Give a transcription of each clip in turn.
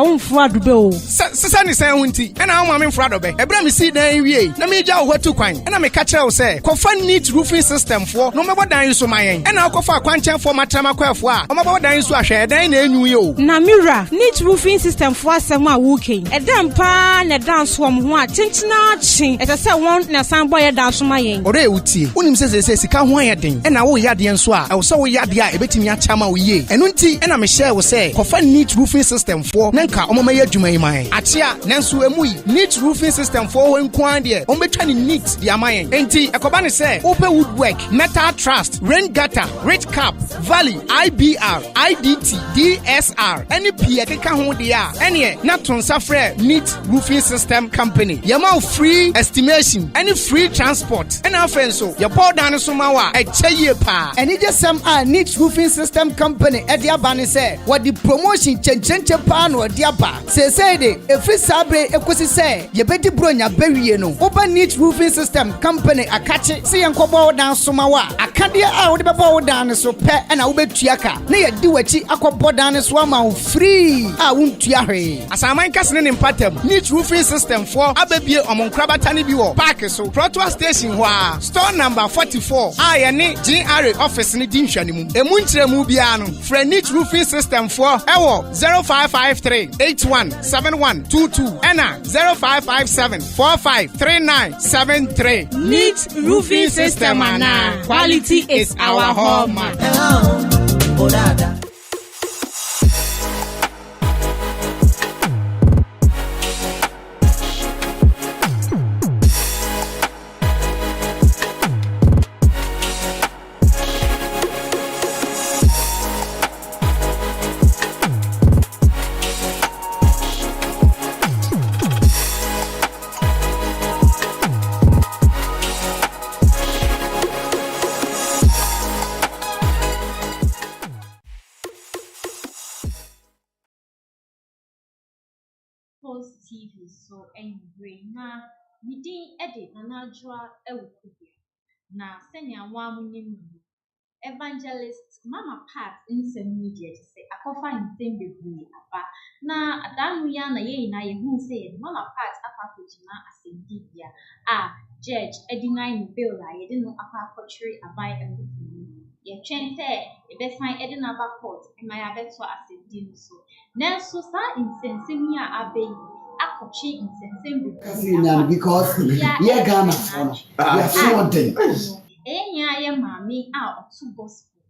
Frado Bill. Sani say hunti. And I am Frado Be. Ebra me see dan wie. Na me ja wo to kwan. And I me catch you say. Kofa neat roofing system for. No me bo dan so mayen. And I kofa kwanchen for matrama kwafo a. O me bo dan so ahwe dan na enyu yo. Na mira neat roofing system for asem a woken. Edam pa na dan so ho a chinchina chin. Ete say won na san boy dan so mayen. Ore utie. Unim say sika ho ayeden. And na wo yade enso a. E wo say wo yade a ebetimi achama wo ye. Enu nti and I me share wo say. Kofa neat roofing system for. Nanka omama ye adwuma yi man. Atia nanso emu yi neat roofing system for wo nkwan de. O betwa ni neat di amayen. Enti ekoba ne say open woodwork, metal trust, rain gutter, rich cap, valley, IBR, IDT, DSR, any pie keka ho de a. Ene na tonsa frɛ neat roofing system company. Yama free estimation, any free transport. And afenso your board down so ma wa e cheye pa. And it just some neat roofing system company e dia ba ne say what the promotion chenchenche pa no dia ba. Say de every sabre ekosi say ye bedi bronya bawie no. Oba neat roofing system company akache say enkobo dan so ma wa. Akade a wo de beba wo dan so pe na wo betua ka. Na ye di wachi akobo dan so ma free a wontua hwe. Asaman kasene ne mpatam neat roofing system for ababie omonkrabata ne bi wo park so Protoa station ho a store number 44 a ye ne GRA office ne di nhwanemu emu nkyeremu bia no fra neat roofing system for ewo 0553 817122 and 0557453973. Neat roofing system ana. Quality is our hallmark. TV so anyway na midin edit na najwa ewukubia na senya wa munyim evangelist mama part nsem media say akofa nsem bebree aba na adanu ya na ye na ye hu say mama part apakojina asendibia judge edinai bill la ye de no apakotri abai emufu ye twen say e be sign edina ba court e ma ya beto asendi so nanso sa insensem ya abai akochi insensem because yeah Ghana yeah something enya ye mami otu gospel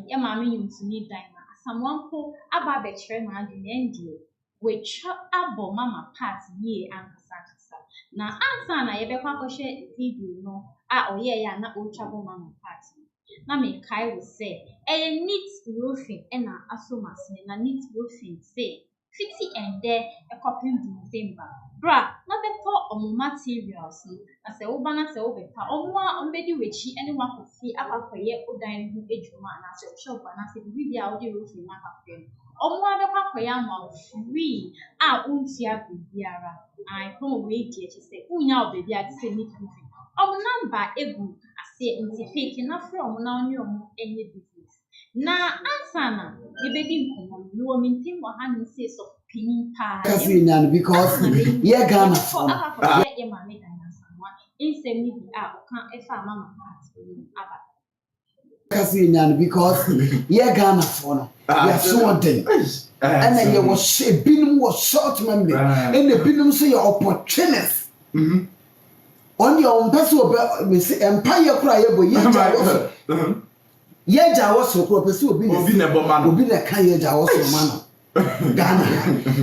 ye mami yumtuni daima asamwanko aba bechere ma adu ndie we abo mama part ye ankasa na ansa na ye bekwa kohwe video no oye ya na ochabo mama part na me kai we say neat roofing na asomase na neat roofing say fiti and there a copy in December. Bra, not the thought of materials. I say, Obana say, Obeta, Ombedi Wichi, anyone who fee up for ye or dining who age man, I said, shop and I said, we are the roof in my happen. Omwa the Pakoyama free, Untia Biara. I come away, dear, to say, Unya, baby, I say, neat roofing. Number egu, I say, Unti enough from now, any business. Na ansana yebedi nkomo no mintim wa han say so pinin pa because yeah Ghana ye mama dana sanwa insem ni bi okan efa mama aba because yeah Ghana for no yeah something and then you was shape binum was short memory and the binum say your opportunist on your own person we say empire cry ye boy Yeja was so purpose obi na bomano obi na kan yeja was so mano Ghana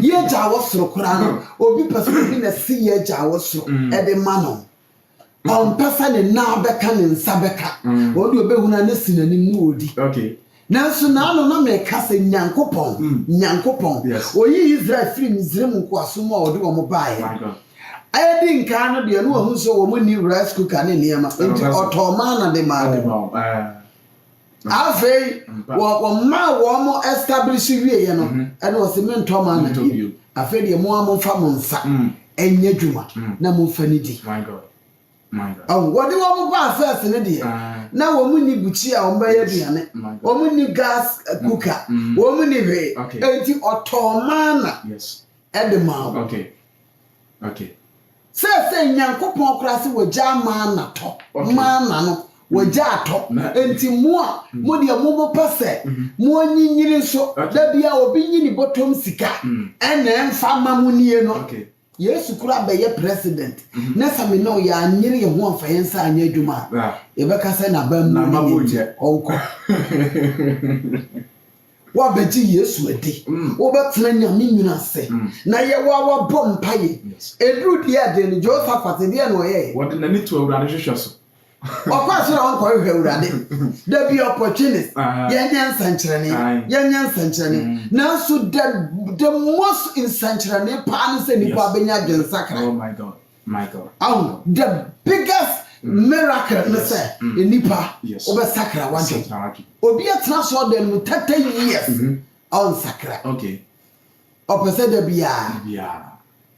yeja was so kura no obi person obi na si yeja was so e de mano on person na beka ne nsa beka odi obehu na ne sinanim no odi okay nanso na no na me kasa nyankopon oyi Israel free Misraim nko asomo odi wo mo bae ayedi nka no de no hu so wo mo ni rice cooker ne niam enti otomana de ma Ave ma wo establish wie ye no e no se mento ma na afi de mo amfa mo nsa enya dwuma na mo fa ni di my god Oh, what do you want to buy first in India? Now, woman need Gucci or Bayadiane, woman need gas cooker, woman need 80 or Tomana. Yes. At the mouth. Okay. Say, young couple classy with jam man, man, with jar top, and more, Moody a mobile passe, more yin so, there be our being in the bottom sika, and then Farmer Muniano. Okay. Yes, you could be a president. Nessa me know ya nearly one for answer and your Juma. Rebecca said, "I burn my mabuja." What be years with thee? Over 20 minutes say. Now you were bomb pie. A good year, then Joseph at the end way. What did I need to run? Of course, you don't call her ready. There be opportunities. Yan Century. Now, so the most in Century, Panis and Pabina del Sacra. Oh, my God. Oh, the biggest miracle, say, in Nipa, over Sacra, one day. Obia transfer them with 30 years on Sacra. Okay. Opposite the Bia.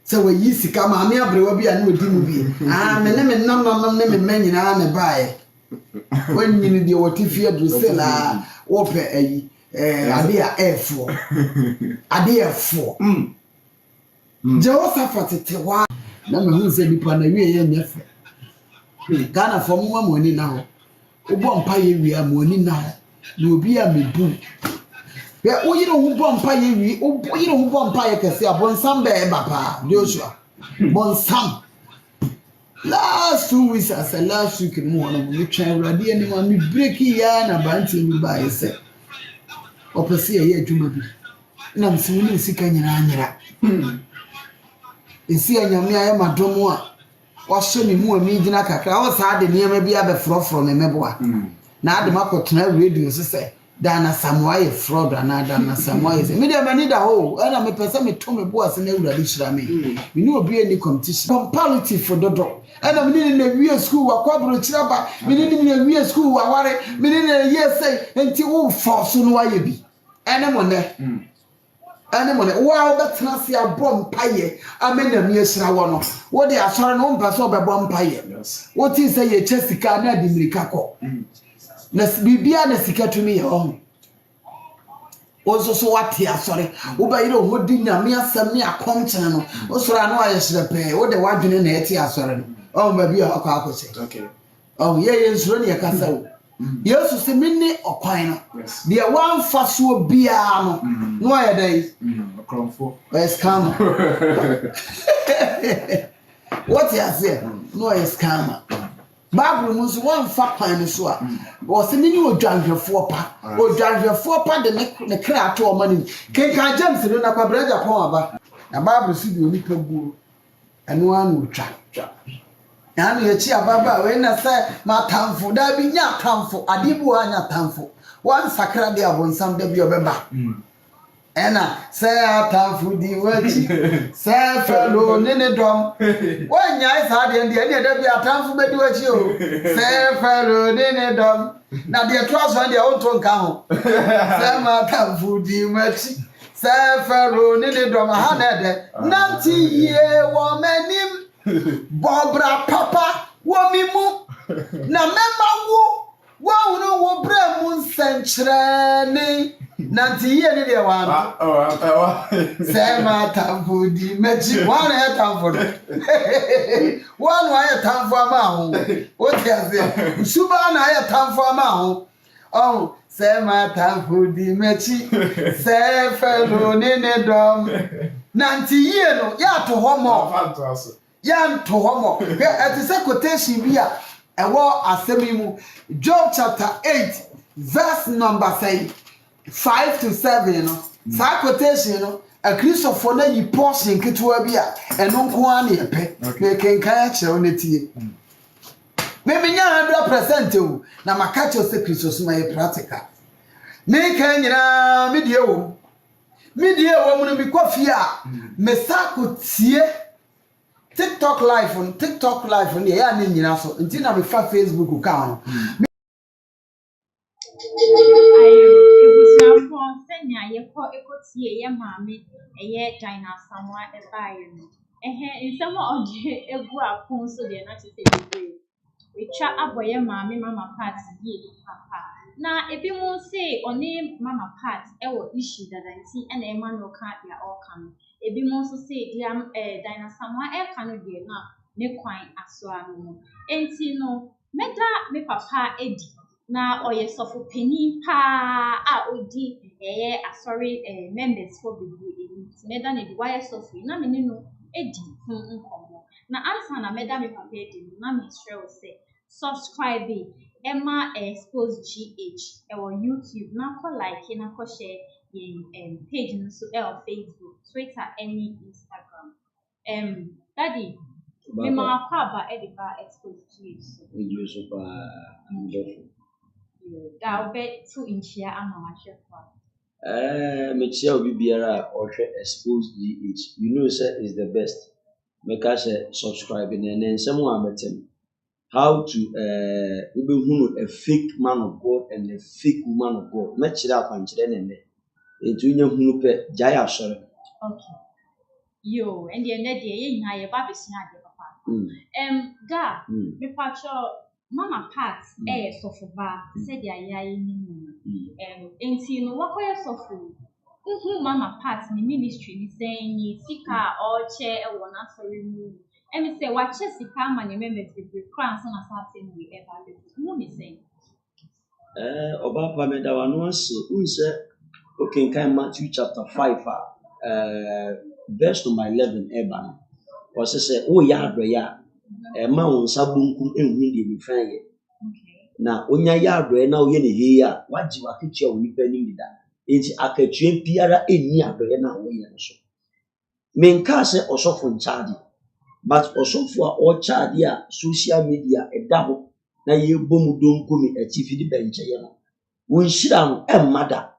So we used to come on here, but we'll be a new movie. I'm a name and number many and I buy. When you need your Tifia to sell open a idea F4. Idea 4. Joseph at one. Number who said the Panaway and Neff. Ghana for more money now. One pie we are money now. You'll be a me boo. Yeah, you know who bomb pie, you know who bomb pie can say upon some bear, Papa, Joshua. Bon Sam. Last 2 weeks, I said last week in morning, we try ready anyone, we break yarn about you by yourself. Or pursue a year to maybe. And I'm seeing sick and Yanira. You see, I am a domoa. Or show me more meeting. I was hard the near maybe I have a fraud from a meboa. Now the market radio say. Dana Samoa fraud and Dana Samoa is a medium. I need a hole, and I'm a person with Tommy Boas and Eura. We knew be any competition. Comparative for the dog. And I'm in a real school, a quadro chaba, meaning in a real school, I worry, meaning a year say, until all false on why you be. Animal there. Animal, wow, that's not see a bomb pie. I mean, a mere Srawano. What they are sorry, no person by bomb pie. What is a Jessica Nadimricaco? Bibia na sika to me home. Also so what here sorry. Uba you know what did na me asem me akom chene no. O so anu ayesre pe. Wo de wadwene na eti asore no. Oh ma bia akwa akose. Okay. Oh ye nsuro ne yakasa wo. Yesu se minni okwan no. De wan fa so bia no. No aye dai. Okromfo. Yes come. What you say? No is scammer. Bible mus one fa kwan so a wo se ni odwanhwefo pa odwanhwefo pa de ne kra to o mani kenkan James no na kwa brother pon aba na Bible si bi oni paguo eno anu twa na no ye chi ababa we na say ma tamfo da bi nya tamfo adibu anya tamfo wan sakra de abonsam da bi obeba Ena say atamfo di wachi say fellow nene dom wanya isa de da bi atamfo bedi wachi o say fellow nene dom na de trust one de o to nka ho say ma atamfo di wachi say fellow nene dom ha na de nanti ye wo manim bobra papa wo mimu na mema wo no wo bra mu nsankyerane nanti ye ne de wa say ma tamfo di meji one ya tamfo one wa ya tamfo ama ho o ti ase suba na ya tamfo ama ho oh say ma tamfo di meji say fellow ne dom nanti ye no ya to homo ya to homo at the quotation bi a ewo asemi mu Job chapter 8 verse number 5 to 7 you know sa quotation you know a Christopher na yi portion ketewa bi a eno nko a na yepe na kenkan a kire onetie me nya 100% o na makacho se Christos ma ye practical me kan nyina me die wo mu no bi kofi a me sa ko tie TikTok live on ya ni nyina so nti na me fa Facebook ka no ayo ebusuafo senya ekotie ye maame eye China Samoa ebaye no nsemo oje egu apon so de na chese bebre Wecha aboye maame mama part ye papa. Na ebi mo say oni mama part ewo issue that I see and e man no ka dia all kan. Ebi mo so say dia dinosaur e ka no de na ne kwan aso anu. Enti no meda me papa edi na oye sofo pani pa a odi asori members for bibi meda ne di why sofo na me no edi nkomo. Na answer na meda me papa edi na me sure say subscribe Emma Xposed GH on YouTube na ko like na ko share page no so Facebook Twitter any Instagram daddy me ma kwa ba ediba Xposed GH you super da obe to inchia ama ma shefa me chia obi biara or Xposed GH you know say is the best make us subscribe and then someone metem how to a fake man of God and a fake woman of God. Match it up and then it will hunu pe jaya sorry. Okay. Yo, and the end of the day, na ye baby sina de papa. Da, me pacho mama part sofo ba said ya ni enti no wakoye sofo. Mama part ni ministry ni saying ni sika or chair e wona sorry mu. And me say what sika ma ni members be crown so na certain we ever live. Who me say? Oba pa me da wano ase unse okay kan Matthew chapter 5 verse number 11 eba was say o ya adro ya ma won sabunkum ehun de bi fan ye na onya ya adro na o ye ne he ya waji wakechi o nipa ni mi da enti akatue biara eni adro na o ye no so menka se osofo nchaade but osofo a o chaade a social media edabo na ye bomu donko mi atifidi benche ye no won shira no emmada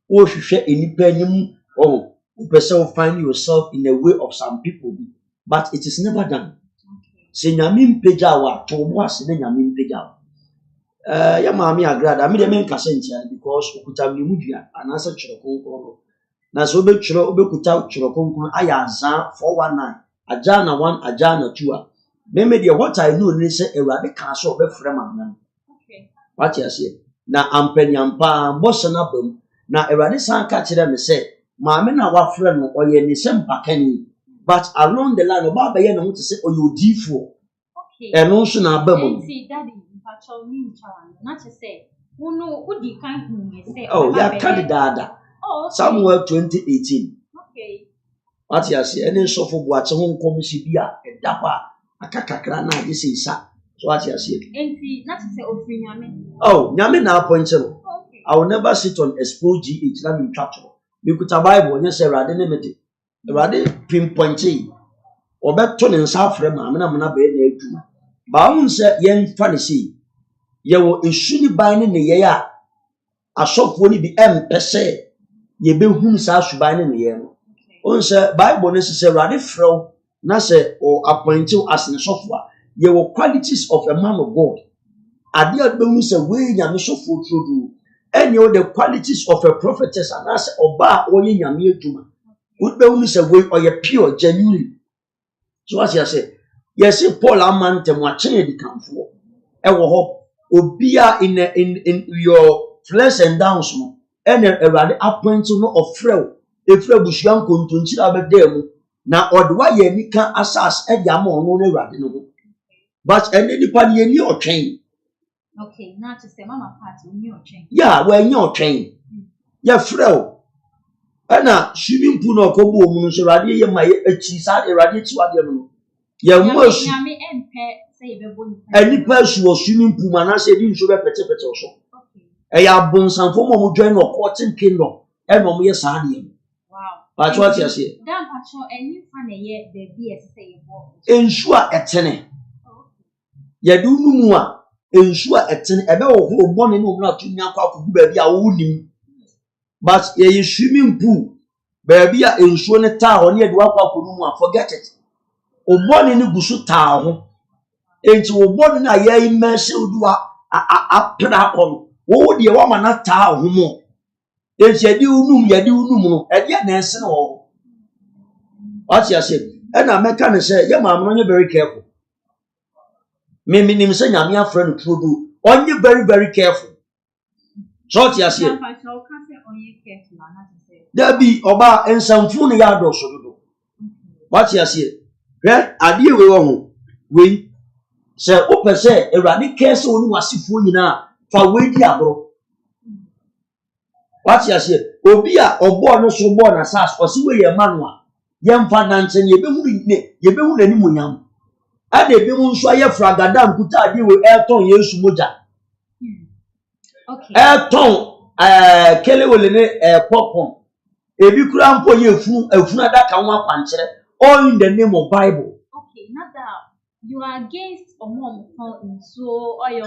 wo hwehwe enipa anim you find yourself in the way of some people but it is never done se nyame mpeja wa to bo ase na nyame mpeja ya maami Agradaa me de men kase ntia because okuta me mudua anasa twere konkon na so obetwere obekuta twere konkon aya azan 419 ajana 1 ajana 2 me de what I know ni say Awurade ka so obefrɛ maami okay what you say na ampanyampa boso na bam na Awurade san ka kyerɛ me say maame na wafrɛ no oye ni sempakani but along the line oba be ye no to say oyodifo okay eno so na abamu see daddy mpacho ni nchawa na che say uno udi kan hu me say oh ya candidate Samuel 2018 okay what you say ene sofo buache ho nkom si bia edapa akakakra na ade sei sa so what you say enti na che say ofri nyame oh nyame na appoint no okay I will never sit on Xposed GH na me twatcho bikuta Bible nya say Awurade ne mede Awurade pinpointi obeto ne nsa afre maame na mona be na aduma ba won se yen fa ne sei ye wo esuni ban ne ye ya asofo ni bi empese ye be hunu sa suban ne ye no on se Bible ne se Awurade frɛ na se o appointi as ne sofo a ye wo qualities of a man of God ade adbemu se we nyame sofo trodu any of the qualities of a prophetess and as oba oye nyame aduma would be only say we or pure genuine so as you say yes Paul amantem wa chen di kanfo e wo ho obia in your flesh and downs no and Awurade appoint no ofrɛ efrɛ busuan kontonchira be dem na odwa ye nika asas e dia ma ono na Awurade no but any nipa ne ni otwen okay na to say mama party ni otwen yeah we nya otwen ya frɛ ana swimming pool no ko bo mu no so Awurade ye ma ye achi sa Awurade chi wade no ya mu asu nyame empe say ye bebo ni ani pa asu o swimming pool mana say di nso be pete so okay ya bonsanfo mo join no courting kingdom e no mo ye sa de wow but what you say dan pacho eni fa na ye baby e say ye bo ensu a etene ya du numu a ensu a etene ebe wo ho bone no na tu nya kwa akugu ba bi a wo nim but ye swimming pool baby a ensuo ne taa ho ne ye de wakwa kono mu a forget it obone ne gusu taa ho enti obone na ye immerse odu a pra on wo de wa ma na taa ho mo enti ade unum no ade na ense no ho what you say and I make can say ye ma no very careful Me nim say nyame afra no trodo. Onye very very careful. Short ya say. There be oba ensamfu ne ya do so dodo. What ya say? Ade we wo ho. We say opese Awurade kese oni wasifo nyina fa we di agro. What ya say? Obi a obo no so bo na sas osi we ye manwa. Ye mfa nanche ne ye behu nani munyam. Ade bi mu nso aye fragada nkuta ade we Elton Yesu moja. Okay. Elton kelewele ne popcorn. Ebi kura mpo ye efunu adaka ho akwanchere. All in the name of Bible. Okay, not that you are against Omom so or your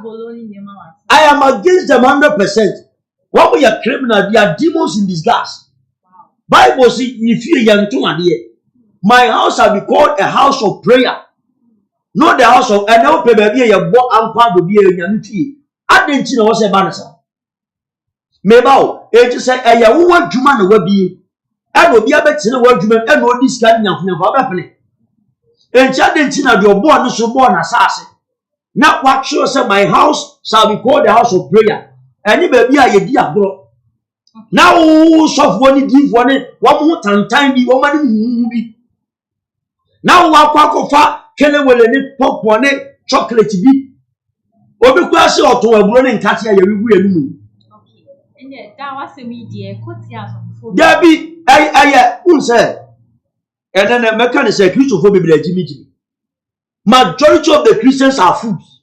bologna name. I am against them 100%. What we are criminal, they are demons in disguise. Wow. Bible says, if you are my house shall be called a house of prayer. Not the house of and now baby you bought and part of be a yanti. I didn't know what's a banasa. Mebao, it is say a woman Juman will be. I will be a bit in a word Juman and all this kind of happening. And Chadintina, your born so born assassin. Not what shows say my house shall be called the house of prayer. And you baby a dear bro. Now soft one give one more time be woman be. Now what fa kele wele ni pop one chocolate be. Obi kwase oto aburo ne nkate ya wiwu enum. Okay. And that was a media quote There be unse. And then the mechanic say Christopher Bible Jimmy. Majority of the Christians are fools.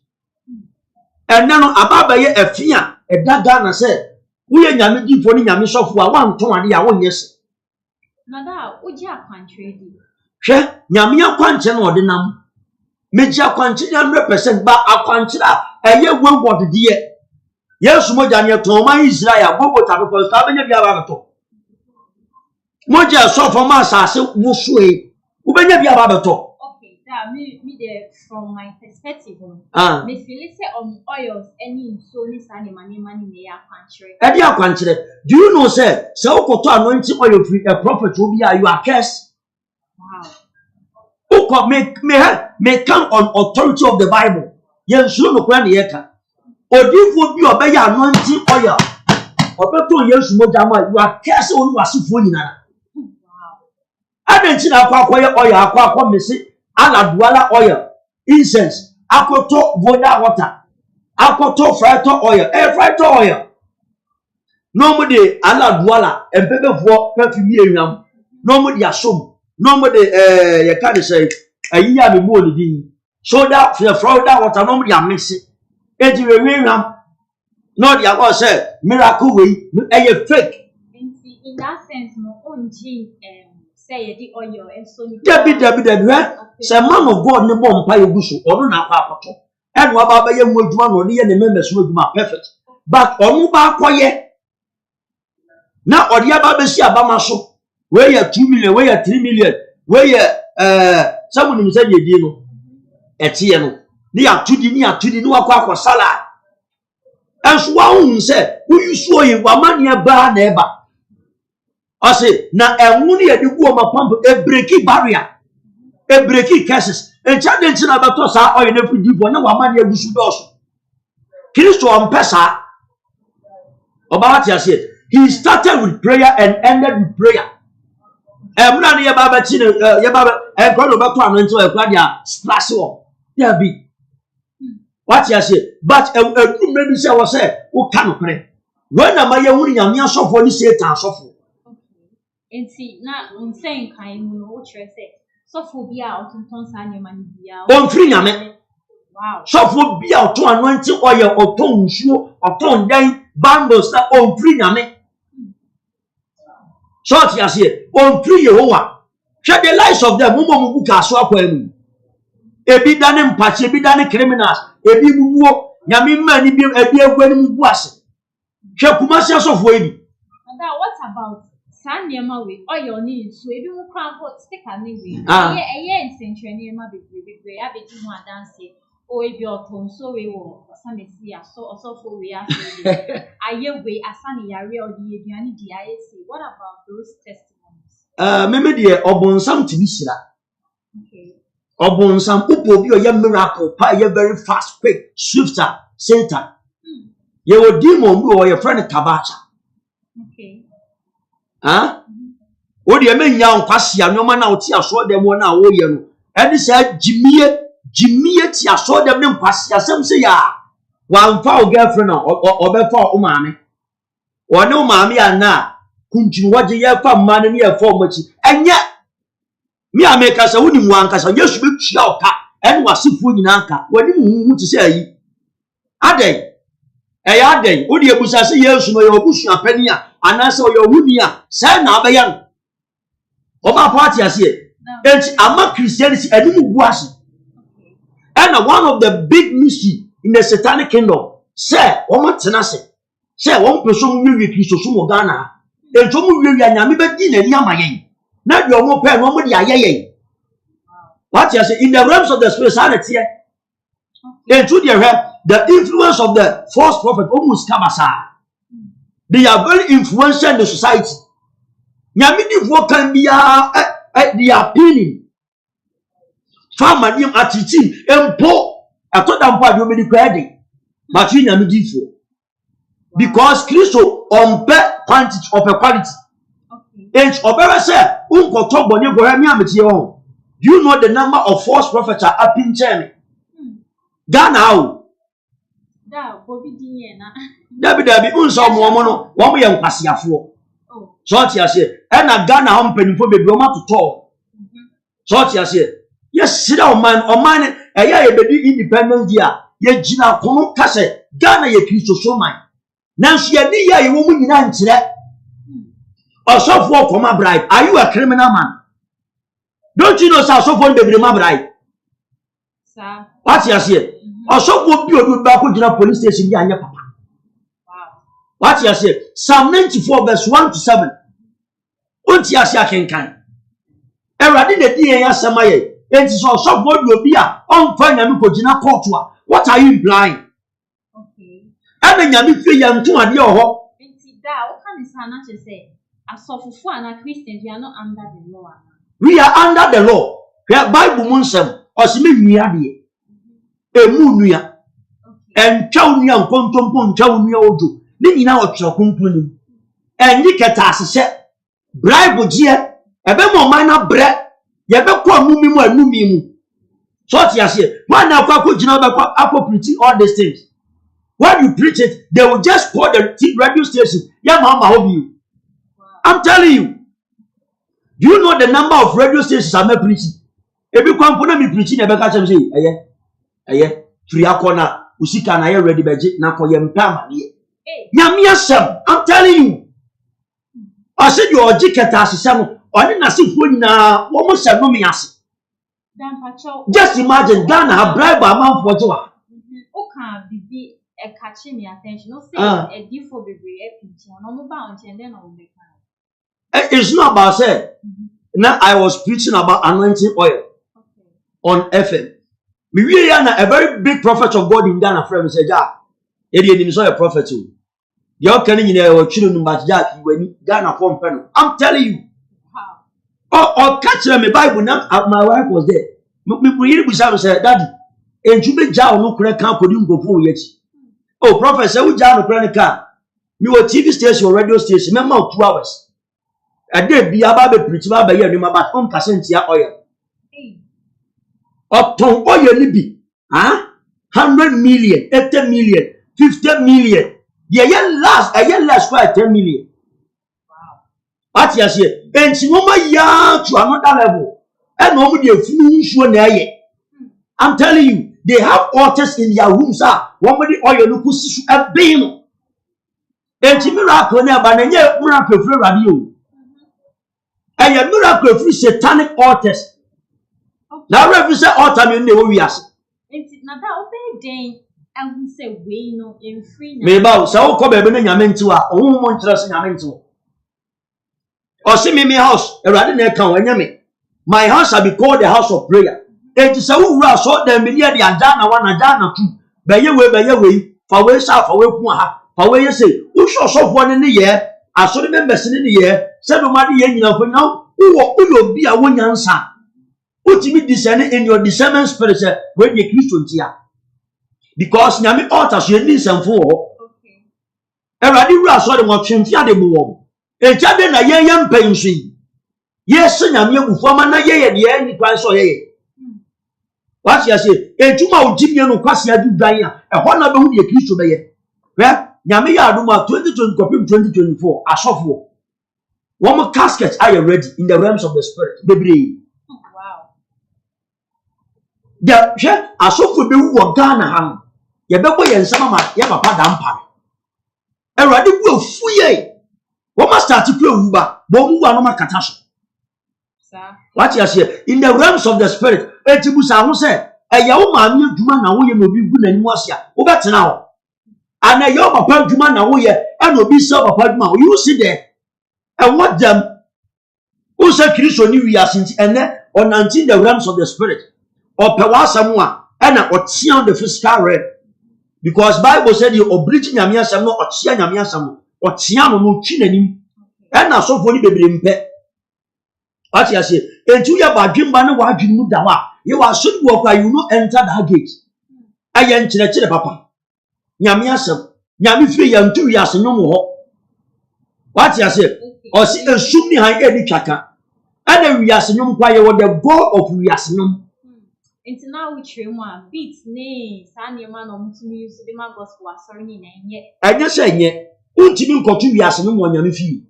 And now ababa ye efia e daga na say we nyame di fo ni nyame sofo a wan ton ade a won yes. Nada oji akwantre di. Hwe nyame akwanche na ode nam. Meji akwanche 100% ba akwanche a eye weword de ye. Yesu moja ne ton man Israel bobo tabe ta benya bia ba beto. Moja sofo ma asase musue. Ubenya bia ba beto. Me there from my perspective. Me feel say oils any so ni sani money me akwantre. Edi akwantre. Do you know say ukoto anointing oil free a prophet will be you are cursed? Wow. Uko may come on authority of the Bible. Yen sure no kwa ye ka. Odifo bi obeya anointing oil. Obeto Yesu moja ma you are cursed onu wasifo nyina. Wow. Adenchi na akwa oil akwa mesi Agradaa oil, incense, akoto voda water, akoto frito oil, frito oil. No more de Agradaa and pepper for perfume yam. No more de asom. No more de you can't say a year before the day. So that for the Florida water, no more de mix it. It's a ram. No, the other say miracle way, a fake. In that sense, no own gene say the oil and so Debbie, say man of God ne bomb pie gusu or na papato. And what about your woodman or near the members would be perfect. But on ba quiet. Now or the ababesia bamaso, where you 2 million, where you 3 million, where you someone said you dino. Etieno. Near to the new aqua salad. And Swan said, who you saw in Wamania bar neighbor. I say, now a woman at the woman pump a breaky barrier. A breaky cases. And challenge about us are in every deep one. No one you should also. Christo on Pesa. About I said, he started with prayer and ended with prayer. I'm not here about Yababa and God about to anoint a guardian splash off. There be what I said, but a good maybe say was said, who can pray. When am I winning a mere soft when you say it and so and see now on saying kind what you say. So phobia out on Tonsan Mania. On free yame. Wow. So phobia out to anointing oil or tone shoe or tone day bundles that on free yame. Short yes here on free Yehovah. Check the lives of them who book as well. A bit done in patch, a bit done criminals, a bit walk, Yamin man, a beer when was. Check commercials of waiting. And that what about? Sanyama we oil needs so if you can't put stick and maybe a year in century near my baby, I bet you want dance or if you're home so we will some see us so also for we are I hear we a sunny area or the DIC. What about those testimonies? Maybe dear Obon some to be sila. Okay. Obon some upo be a miracle, pie very fast, quick, swifter, Satan. Your demon or your friend Tabacha. Okay. Huh? What do you mean, young Passia? No man out here saw them 1 hour. And he said, Jimmy, I saw them in Passia. Some say, one foul girlfriend or before Umami. Or no, mammy, and now, couldn't you watch a year from money near for much? And yet, me, I make us a winning one because I just will shout and was so food in anchor. What do you want to say? Are they? Are they? Would you say yes to your bush and penny and answer your wunia? Say now, young. Of our party, I say, and I'm not Christianity, I didn't wash it. And one of the big mystery in the Satanic kingdom, say, one tenacity. Say, one person will be Christo Ghana. And some will be a Yamibet in Yamayan. Not your own pen, one with the what you say in the realms of the spirituality, and through the influence of the false prophet almost Kabasa. They are very influential in the society. Yamini what can be the opinion. Farmer name attitude and poor. I thought I'm part of the credit. But you know for because Christo on quantity of a quality. Age of ever said, Uncle Top when you go ahead me. You know the number of false prophets are up in China. Ghana. Debbie, unso mono, one way and Passia for. Sortia said, and a Ghana home penny for the Broma to talk. Sortia said, yes, sit down, man, or mine, a year baby independent year. Yet Gina Kono Casse, Ghana, ye Christo so mine. Now she a near woman in answer. Or so for Coma bride, are you a criminal man? Don't you know so for the Brima bride? Sir. What's your say? Or so would be a good back with your police station, Yanya Papa. What you say? Psalm 94, verse 1 to 7. What you say, I can. Ever did the DA Samaye, and so some word will be on fine and Kojina Kotua. What are you implying? Okay. I mean, you feel young to a dear hope. What can this Hannah say? As for Christians, we are not under the law. We are under the law. We are Bible Munsem, or Simi. Emunia and Chownia Ponton Chownia Odu, Nini now Chokumpuni. And Nikata said, bribe would year, a bemo minor bread, Yabako Mumimu and Mumimu. So I say, why now Paco Jinaba Apple preaching all these things? When you preach it, they will just call the radio station. Yamama Hobby. I'm telling you. Do you know the number of radio stations I'm preaching? If you come for me preaching, I better say, aye, free akona, usika na ye ready beji, na koye mpama niye. Nyamia sem, I'm telling you. I said you are jiketa asisemu, oni nasifu na womo sem no miasi. Just imagine, Ghana have bribe amount for joa. Okay, bibi, catching me attention. No say a different baby, a pinch, no bound, and then I'll make it's not about say. Now I was preaching about anointing oil on FM. We are a very big prophet of God in Ghana. Friend said, "Ja, you saw a prophet too. You're telling you children, but Jack, when Ghana form panel. I'm telling you. Oh, catch me Bible now. My wife was there. Me really be said, Daddy, and you be jail no correct camp couldn't go for yet. Oh, prophet, say we jail no correct camp. Me were TV station or radio station. Remember 2 hours. I did be about the preacher by year. Remember, home Cassentia oil. Up to oil nibi, 100 million, 80 million, 50 million. The year last quite 10 million. Wow. What you say? And she won't young to another level. And nobody a few I'm telling you, they have altars in their rooms. One oil look a beam. And she miracle never miracle free radio. And a miracle free satanic altars. Now, represent altar in the warriors. It's not that open day. I will say, we know in free. Maybe so come a benjamin to our own monstrous in or see me house, a rather come when you my house shall be called the house of prayer. It is a who saw them near the Adana 1 and Adana 2. By your way, for way south, for where you say, who shall solve 1 in the year? I saw the members in the year, 7 money, you know, for now, who will be a 1 young son. Ultimate discerning in your discernment spirit when you Christian here. Because nyame altars you need some for. Okay. Eradi ru aso de mo twemfia de mo. Eja de na yeyem pansi. Yes nyame abufu ama na yeye de ni kwan so yeye. What you say? Ejuma ojimie no kwase adudwan a ehọ na be hu de Kristo be ye. Nyame ya aduma 2024 asofo. One casket are you ready in the realms of the spirit. Bebre. Wow. The asofo be wu Ghana ha. Ye be boy ensama ma ye papa dampa. Erade bu afuye. Wo ma start ku ewuba, bo mu wa no makata so. Sir. What you say? In the realms of the spirit, etibusa ho se eya wo ma anya dwuma na wo ye no bi gu nani wase a wo betena ho. Ana ye wo papa dwuma na wo ye e no bi se papa dwuma. You see there. And what them who say Christo ni we are since and on 19 the realms of the spirit or pewasamua and or on the physical realm. Because Bible said you oblige nyamia sam no ochia nyamia sam ochia no twinanim and so for the baby mpe. What you say? Entu ya badwimba ne wadwin mu da wa you are should walk you no enter that gate. Ayen kire papa. Nyamia sam nyami fie ya ntu ya senum ho. What you say? Or see a sumi high any chaka. And then we are seeing why you the God of we are seeing. Until now, which one beats nay, Sunday man or use the man gospel was sorry, and yet I just say, yet, ultimate continue as no one you feel.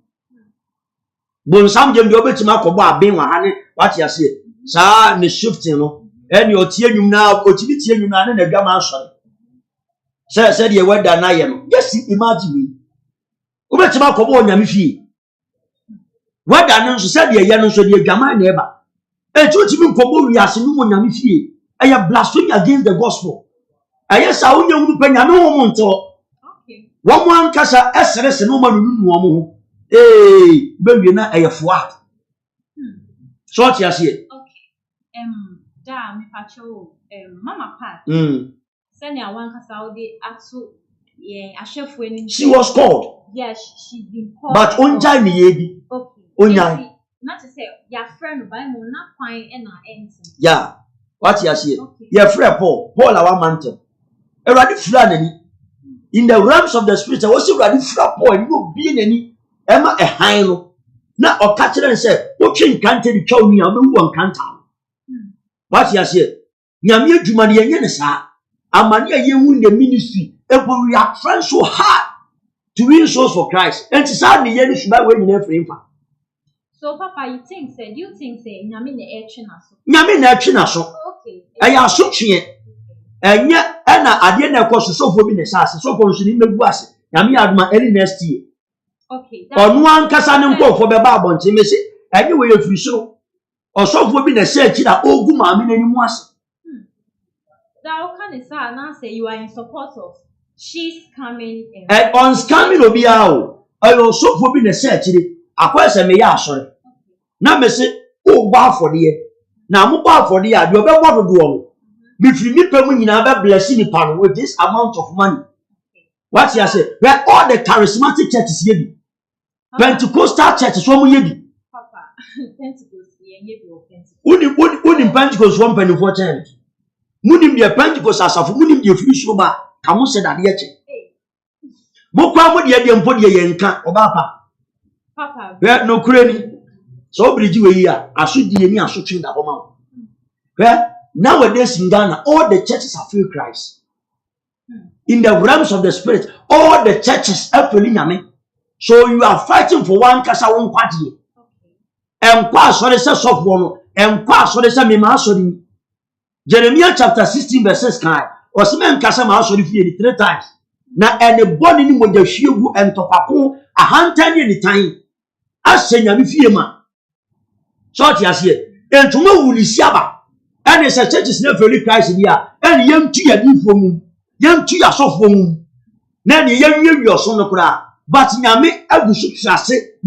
Bon, some them the other to mark about being a honey, what you say, sir, the shifting, and your tear you now, or to be tear you now, and a gamma sorry. Sir said you were done. I am. Yes, imagine me. Over to mark about your fee. What I said, the young so the Gamma neighbor. A truth even for we are seeing one young fee. I have blasphemed against the gospel. I yes, I only want to pay no monto. okay. One casa SRS and no one. Eh, baby, not a flat. Short, yes, here. Okay. Da me pacho Mama Pat. Send ya one Saudi atu a chef when She was called. Yes, she's been called. But on time, ye okay. Onya. Not to say your friend by mo not fine and our anything. Yeah. What you say? Okay. Your friend Paul our mountain. Already flooded in the realms of the spirit. I was already flood Paul. You being any Emma a high no. Now or catch it and say, what you can't tell the chow me, I'm one can't. What you say? Yamia Jumani and Yenesa. Amania ye win the ministry. And we are trying so hard to win souls for Christ. And to start the year should buy when you never frame. So, Papa, you think, say, you think, say, Yamin the Echinaso? Yamin the Echinaso. Okay. I am so cheap. And yet, Anna, I didn't cost so for being assassin, so for in the was. Yami had my early next year. Okay. On one Cassan go for the Babon, Timothy, anyway, if you so. Or so for being a search that old woman anymore. Thou can now say you are in support of. She's coming. And on scamming will be out. I also for being a search. I question me, sorry. Now, me say, oh, bar for the year. Now, move bar for the year. You better what to do. If you need to win, you blessing the pan with this amount of money. What you say? Where all the charismatic churches here, Pentecostal churches, one year. Papa, Pentecost, Unim Pentecost, one penny for church. Munim the Pentecost as of Munim the official bar. Come say that yet. Mokwa mo de dem podi yenka obapa. Papa. Where no cranny. So bridge we here. Asudi ni asotwe da homa. Where nowadays in Ghana, all the churches are filled Christ. In the realms of the spirit, all the churches are filling Yame. So you are fighting for one kasa one party. And kwa so the say of one, and kwa so the say me ma so ni. Jeremiah chapter 16 verses 9. Osman kasa ma so ni 3 times. Na anybody ni mo de hwiegu entopako ahantan ni tan. Asenya mi fie ma. So ti ase. Entuma wulisi aba. And the churches never really Christ here. And young to your new woman, young to your soft woman. Then you young your son of but Yami, I will say.